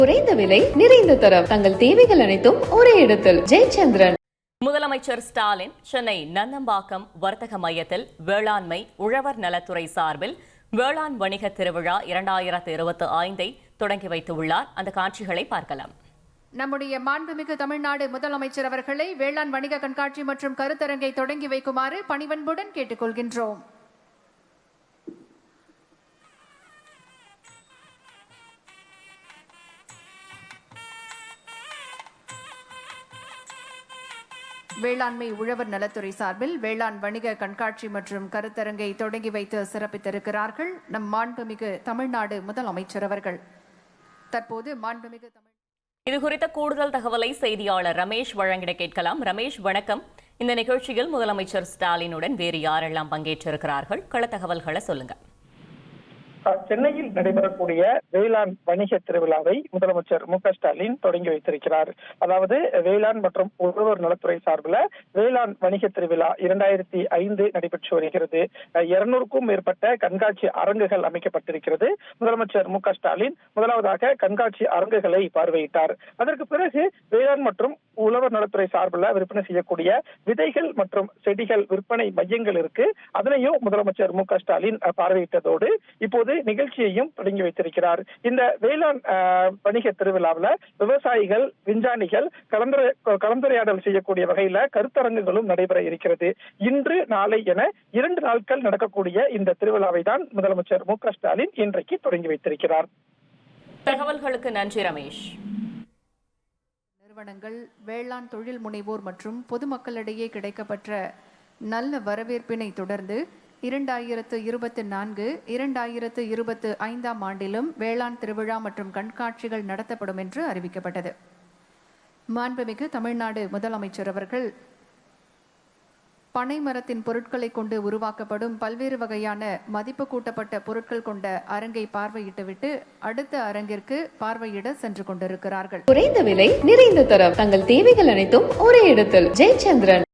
குறைந்த விலை நிறைந்த தரம் தங்கள் தேவைகள் அனைத்தும் ஒரே இடத்தில். ஜெயச்சந்திரன். முதலமைச்சர் ஸ்டாலின் சென்னை நந்தம்பாக்கம் வர்த்தக மையத்தில் வேளாண்மை உழவர் நலத்துறை சார்பில் வேளாண் வணிக திருவிழா 2025 தொடங்கி வைத்துள்ளார். அந்த காட்சிகளை பார்க்கலாம். நம்முடைய மாண்புமிகு தமிழ்நாடு முதலமைச்சர் அவர்களை வேளாண் வணிக கண்காட்சி மற்றும் கருத்தரங்கை தொடங்கி வைக்குமாறு பணிவன்புடன் கேட்டுக்கொள்கின்றோம். வேளாண்மை உழவர் நலத்துறை சார்பில் வேளாண் வணிக கண்காட்சி மற்றும் கருத்தரங்கை தொடங்கி வைத்து சிறப்பித்திருக்கிறார்கள் நம் மாண்புமிகு தமிழ்நாடு முதலமைச்சர் அவர்கள். தற்போது மாண்புமிகு இது குறித்த கூடுதல் தகவலை செய்தியாளர் ரமேஷ் வழங்கிட கேட்கலாம். ரமேஷ், வணக்கம். இந்த நிகழ்ச்சியில் முதலமைச்சர் ஸ்டாலினுடன் வேறு யாரெல்லாம் பங்கேற்றிருக்கிறார்கள்? கள தகவல்களை சொல்லுங்க. சென்னையில் நடைபெறக்கூடிய வேளாண் வணிக திருவிழாவை முதலமைச்சர் ஸ்டாலின் தொடங்கி வைத்திருக்கிறார். அதாவது வேளாண் மற்றும் உழவர் நலத்துறை சார்பில் வேளாண் வணிக திருவிழா 2005 நடைபெற்று வருகிறது. 200க்கும் மேற்பட்ட கண்காட்சி அரங்குகள் அமைக்கப்பட்டிருக்கிறது. முதலமைச்சர் ஸ்டாலின் முதலாவதாக கண்காட்சி அரங்குகளை பார்வையிட்டார். அதற்கு பிறகு வேளாண் மற்றும் உழவர் நலத்துறை சார்பில் விற்பனை செய்யக்கூடிய விதைகள் மற்றும் செடிகள் விற்பனை மையங்கள் இருக்கு. அதனையும் முதலமைச்சர் ஸ்டாலின் பார்வையிட்டதோடு இப்போது நிகழ்ச்சியையும் தொடங்கி வைத்திருக்கிறார். இந்த வேளாண் வணிக திருவிழாவில் விவசாயிகள், விஞ்ஞானிகள் கலந்துரையாடல் செய்யக்கூடிய வகையில கருத்தரங்குகளும் நடைபெற இருக்கிறது. இன்று நாளை என 2 நாட்கள் நடக்கக்கூடிய இந்த திருவிழாவை தான் முதலமைச்சர் ஸ்டாலின் இன்றைக்கு தொடங்கி வைத்திருக்கிறார். தகவல்களுக்கு நன்றி ரமேஷ். நிறுவனங்கள், வேளாண் தொழில் முனைவோர் மற்றும் பொதுமக்களிடையே கிடைக்கப்பெற்ற நல்ல வரவேற்பினை தொடர்ந்து 2024, 2025 ஆண்டிலும் வேளாண் திருவிழா மற்றும் கண்காட்சிகள் நடத்தப்படும் என்று அறிவிக்கப்பட்டது. மாண்புமிகு தமிழ்நாடு முதலமைச்சர் அவர்கள் பனை மரத்தின் பொருட்களை கொண்டு உருவாக்கப்படும் பல்வேறு வகையான மதிப்பு கூட்டப்பட்ட பொருட்கள் கொண்ட அரங்கை பார்வையிட்டுவிட்டு அடுத்த அரங்கிற்கு பார்வையிட சென்று கொண்டிருக்கிறார்கள். குறைந்த விலை நிறைந்த தரம் தங்கள் தேவைகள் அனைத்தும் ஒரே இடத்தில். ஜெயச்சந்திரன்.